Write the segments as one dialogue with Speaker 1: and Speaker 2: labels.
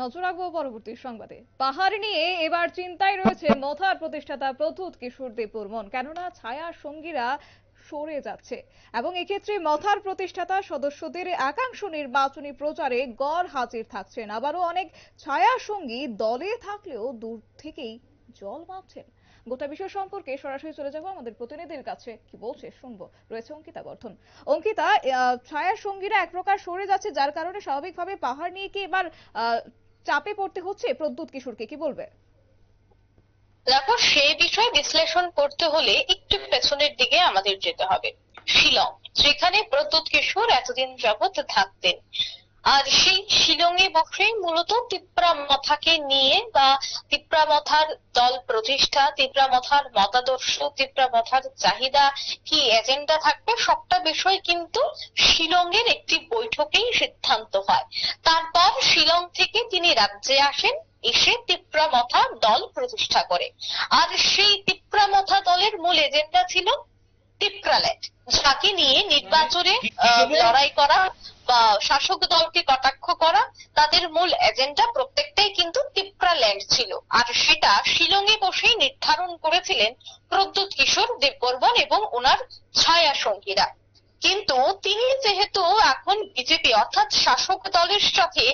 Speaker 1: নজর রাখবো পরবর্তী সংবাদে। পাহাড় নিয়ে এবার চিন্তায় রয়েছে মথার প্রতিষ্ঠাতা প্রদ্যুৎ কিশোর দেববর্মন, কেননা ছায়া সঙ্গীরা সরে যাচ্ছে এবং এক্ষেত্রে মথার প্রতিষ্ঠাতা সদস্যদের একাংশ নির্বাচনী প্রচারে গড় হাজির থাকছেন। আবারও অনেক ছায়া সঙ্গী দলে থাকলেও দূর থেকেই জল মাপছেন। গোটা বিষয় সম্পর্কে সরাসরি চলে যাবো আমাদের প্রতিনিধির কাছে, কি বলছে শুনবো। রয়েছে অঙ্কিতা বর্ধন। অঙ্কিতা, ছায়া সঙ্গীরা এক প্রকার সরে যাচ্ছে, যার কারণে স্বাভাবিকভাবে পাহাড় নিয়ে কি এবার চাপে পড়তে হচ্ছে প্রদ্যুৎ কিশোরকে, কি বলবে?
Speaker 2: দেখো, সেই বিষয় বিশ্লেষণ করতে হলে একটু পেছনের দিকে আমাদের যেতে হবে। শিলং, যেখানে প্রদ্যুৎ কিশোর এতদিন যাবৎ থাকতেন, আর সেই শিলংয়ে বসেই মূলত তিপ্রা মথাকে নিয়ে বা তিপ্রা মথার দল প্রতিষ্ঠা, তিপ্রা মথার মতাদর্শ, তিপ্রা মথার চাহিদা, কি এজেন্ডা থাকবে, সবটা বিষয় কিন্তু শিলংয়ের একটি বৈঠকেই সিদ্ধান্ত হয়। তারপর শিলং থেকে তিনি রাজ্যে আসেন, এসে তিপ্রা মথা দল প্রতিষ্ঠা করে। আর সেই তিপ্রা মথা দলের মূল এজেন্ডা ছিল তিপ্রাল্যান্ড, যাকে নিয়ে নির্বাচনে লড়াই করা বা শাসক দলকে কটাক্ষ করা, তাদের মূল এজেন্ডা প্রত্যেকটাই কিন্তু তিপ্রাল্যান্ড ছিল। আর সেটা শিলংয়ে বসেই নির্ধারণ করেছিলেন প্রদ্যুৎ কিশোর দেববর্মন এবং ওনার ছায়া সঙ্গীরা। কিন্তু তিনি যেহেতু এখন বিজেপি অর্থাৎ শাসক দলের সাথে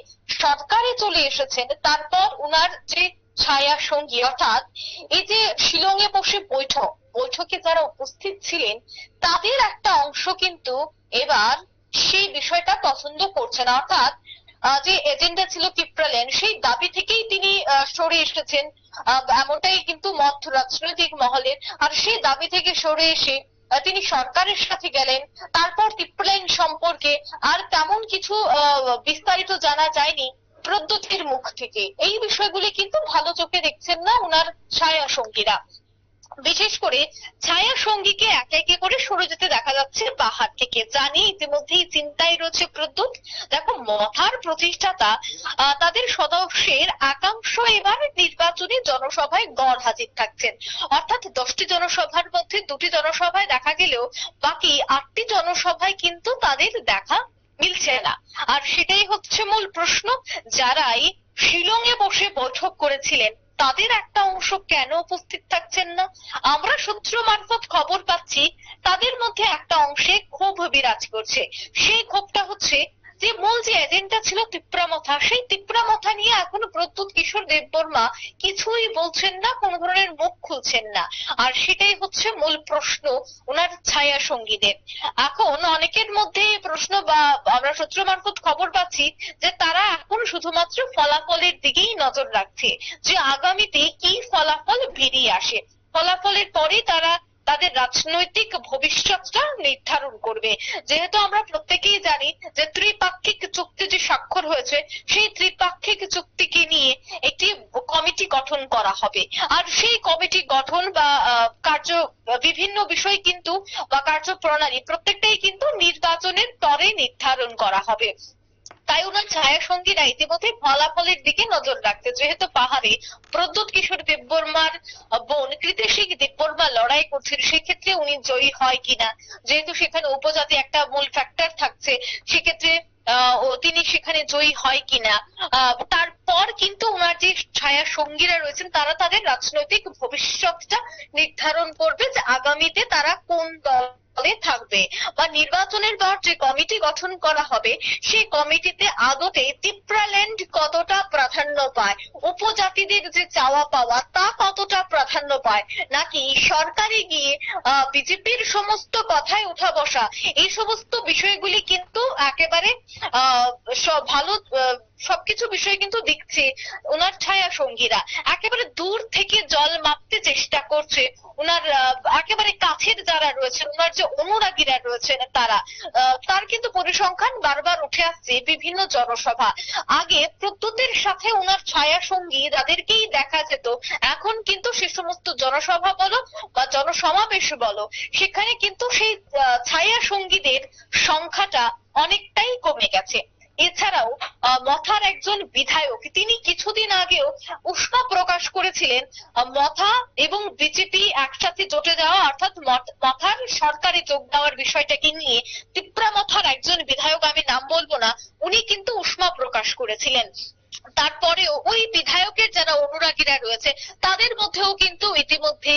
Speaker 2: সরকারে চলে এসেছেন, তারপর উনার যে ছায়া সঙ্গী অর্থাৎ এই যে শিলংয়ে বসে বৈঠকে যারা উপস্থিত ছিলেন, তাদের একটা অংশ কিন্তু এবার সেই বিষয়টা পছন্দ করছে না। অর্থাৎ যে এজেন্ডা ছিল তিপ্রাল্যান্ড, সেই দাবি থেকেই তিনি সরে এসেছেন, এমনটাই কিন্তু মত রাজনৈতিক মহলের। আর সেই দাবি থেকে সরে এসে তিনি সরকারের সাথে গেলেন। তারপর তিপ্রাল্যান্ড সম্পর্কে আর তেমন কিছু বিস্তারিত জানা যায়নি প্রদ্যুতের মুখ থেকে। এই বিষয়গুলি কিন্তু ভালো চোখে দেখছেন না উনার ছায়া সঙ্গীরা। বিশেষ করে ছায়া সঙ্গীকে একে একে করে সরে যেতে দেখা যাচ্ছে পাহাড় থেকে, জানি ইতিমধ্যেই চিন্তায় রয়েছে প্রদ্যুৎ। দেখো, মথার প্রতিষ্ঠাতা তাদের সদস্যের একাংশ এবার নির্বাচনী জনসভায় গড় হাজির থাকছেন। অর্থাৎ 10টি জনসভার মধ্যে 2টি জনসভায় দেখা গেলেও বাকি 8টি জনসভায় কিন্তু তাদের দেখা মিলছে না। আর সেটাই হচ্ছে মূল প্রশ্ন, যারাই শিলংয়ে বসে বৈঠক করেছিলেন তাদের একটা অংশ কেন উপস্থিত থাকছেন না? আমরা সূত্র মারফত খবর পাচ্ছি তাদের মধ্যে একটা অংশে ক্ষোভ বিরাজ করছে। সেই ক্ষোভটা হচ্ছে যে মূল যে এজেন্ডা ছিল তিপ্রা মথা, সেই তিপ্রা মথা নিয়ে এখনো প্রদ্যুৎ কিশোর দেববর্মা কিছুই বলছেন না, কোন ধরনের মুখ খুলছেন না। আর সেটাই হচ্ছে মূল প্রশ্ন ওনার ছায়া সঙ্গীদের। এখন অনেকের মধ্যে প্রশ্ন বা আমরা সূত্র মারফত খবর পাচ্ছি যে তারা এখন শুধুমাত্র ফলাফলের দিকেই নজর রাখছে, যে আগামীতে কি ফলাফল বেরিয়ে আসে। ফলাফলের পরে তারা তাদের রাজনৈতিক ভবিষ্যৎটা নির্ধারণ করবে। যেহেতু আমরা প্রত্যেকেই জানি যে ত্রিপাক্ষিক চুক্তি যে স্বাক্ষর হয়েছে, সেই ত্রিপাক্ষিক চুক্তিকে নিয়ে একটি কমিটি গঠন করা হবে। আর সেই কমিটি গঠন বা কার্য বিভিন্ন বিষয় কিন্তু বা কার্যপ্রণালী প্রত্যেকটাই কিন্তু নির্বাচনের পরে নির্ধারণ করা হবে। তাই ওনার ছায়া সঙ্গীরা ইতিমধ্যে ফলাফলের দিকে নজর রাখতে, যেহেতু পাহাড়ে প্রদ্যুৎ কিশোর দেববর্মার বোন কৃতি সিং দেববর্মা লড়াই করছেন, সেক্ষেত্রে উনি জয়ী হয় কিনা, যেহেতু সেখানে উপজাতি একটা মূল ফ্যাক্টর থাকছে, সেক্ষেত্রে তিনি সেখানে জয়ী হয় কিনা। তারপর কিন্তু ওনার যে ছায়া সঙ্গীরা রয়েছেন তারা তাদের রাজনৈতিক ভবিষ্যৎটা নির্ধারণ করবে, যে আগামীতে তারা কোন দলে থাকবে। বা নির্বাচনের পর যে কমিটি গঠন করা হবে, সেই কমিটিতে আদতে তিপ্রাল্যান্ড কতটা প্রাধান্য পায়, উপজাতিদের যে চাওয়া পাওয়া তা কতটা প্রাধান্য পায়, নাকি সরকারে গিয়ে বিজেপির সমস্ত কথায় উঠা বসা, এই সমস্ত বিষয়গুলি কিন্তু একেবারে ভালো সবকিছু বিষয় কিন্তু দেখছে ওনার ছায়া সঙ্গীরা। একেবারে দূর থেকে জল মাপতে চেষ্টা করছে ওনার একেবারে কাছের যারা রয়েছেন, ওনার যে অনুরাগীরা রয়েছেন তারা। তার কিন্তু পরিসংখ্যান বারবার উঠে আসছে বিভিন্ন জনসভা। আগে প্রদ্যুতের সাথে ওনার ছায়া সঙ্গী যাদেরকেই দেখা যেত, এখন কিন্তু সে সমস্ত জনসভা বলো বা জনসমাবেশ বলো, সেখানে কিন্তু সেই ছায়া সঙ্গীদের সংখ্যাটা অনেকটাই কমে গেছে। এছাড়াও মথার একজন বিধায়ক তিনি কিছুদিন আগেও উষ্মা প্রকাশ করেছিলেন মথা এবং বিজেপি একসাথে জোটে যাওয়া অর্থাৎ মথার সরকারে যোগ দেওয়ার বিষয়টাকে নিয়ে। তিপ্রা মথার একজন বিধায়ক, আমি নাম বলবো না, উনি কিন্তু উষ্মা প্রকাশ করেছিলেন। তারপরেও ওই বিধায়কের যারা অনুরাগীরা রয়েছে তাদের মধ্যেও কিন্তু ইতিমধ্যে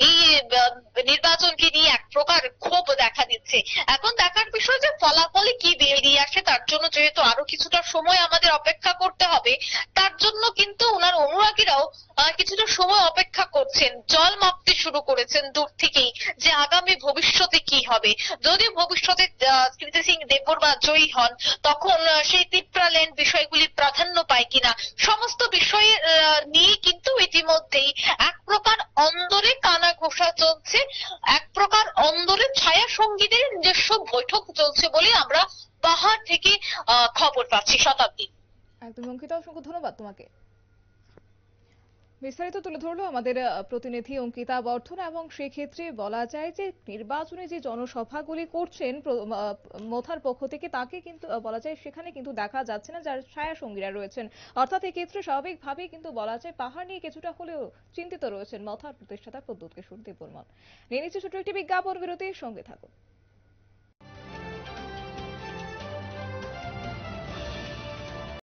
Speaker 2: এই আহ, নির্বাচনকে নিয়ে এক প্রকার ক্ষোভ দেখা দিচ্ছে। এখন দেখার বিষয় যে ফলাফলে কি বেরিয়ে আসে, তার জন্য যেহেতু আরো কিছুটা সময় আমাদের অপেক্ষা করতে হবে, তার জন্য কিন্তু ওনার অনুরাগীরাও কিছুটা সময় অপেক্ষা করছেন, জল মাপতে শুরু করেছেন দূর থেকেই যে আগামী ভবিষ্যতে কি হবে। যদি ভবিষ্যতে কৃতি সিং দেববর্মা জয়ী হন, তখন সেই তিপ্রা ল্যান্ড বিষয়গুলি প্রাধান্য পায় কিনা, সমস্ত বিষয়ে নিয়ে কিন্তু ইতিমধ্যেই এক প্রকার অন্দরে কানা ঘোষা চলছে, এক প্রকার অন্দরে ছায়া সঙ্গীদের নিজস্ব বৈঠক চলছে বলে আমরা পাহাড় থেকে খবর পাচ্ছি। শতাব্দী।
Speaker 1: একদম অঙ্কিতা, অসংখ্য ধন্যবাদ তোমাকে। বিস্তারিত তুলে ধরলো আমাদের প্রতিনিধি অঙ্কিতা বর্ধন। এবং সেক্ষেত্রে বলা যায় যে নির্বাচনে যে জনসভাগুলি করছেন মোথার পক্ষ থেকে, তাকে কিন্তু বলা যায় সেখানে কিন্তু দেখা যাচ্ছে না যার ছায়া সঙ্গীরা রয়েছেন। অর্থাৎ এক্ষেত্রে স্বাভাবিকভাবেই কিন্তু বলা যায় পাহাড় নিয়ে কিছুটা হলেও চিন্তিত রয়েছেন মথার প্রতিষ্ঠাতা প্রদ্যোৎ কিশোর দেববর্মন। নিয়ে নিচ্ছে ছোট্ট একটি বিজ্ঞাপন বিরতির সঙ্গে থাকুন।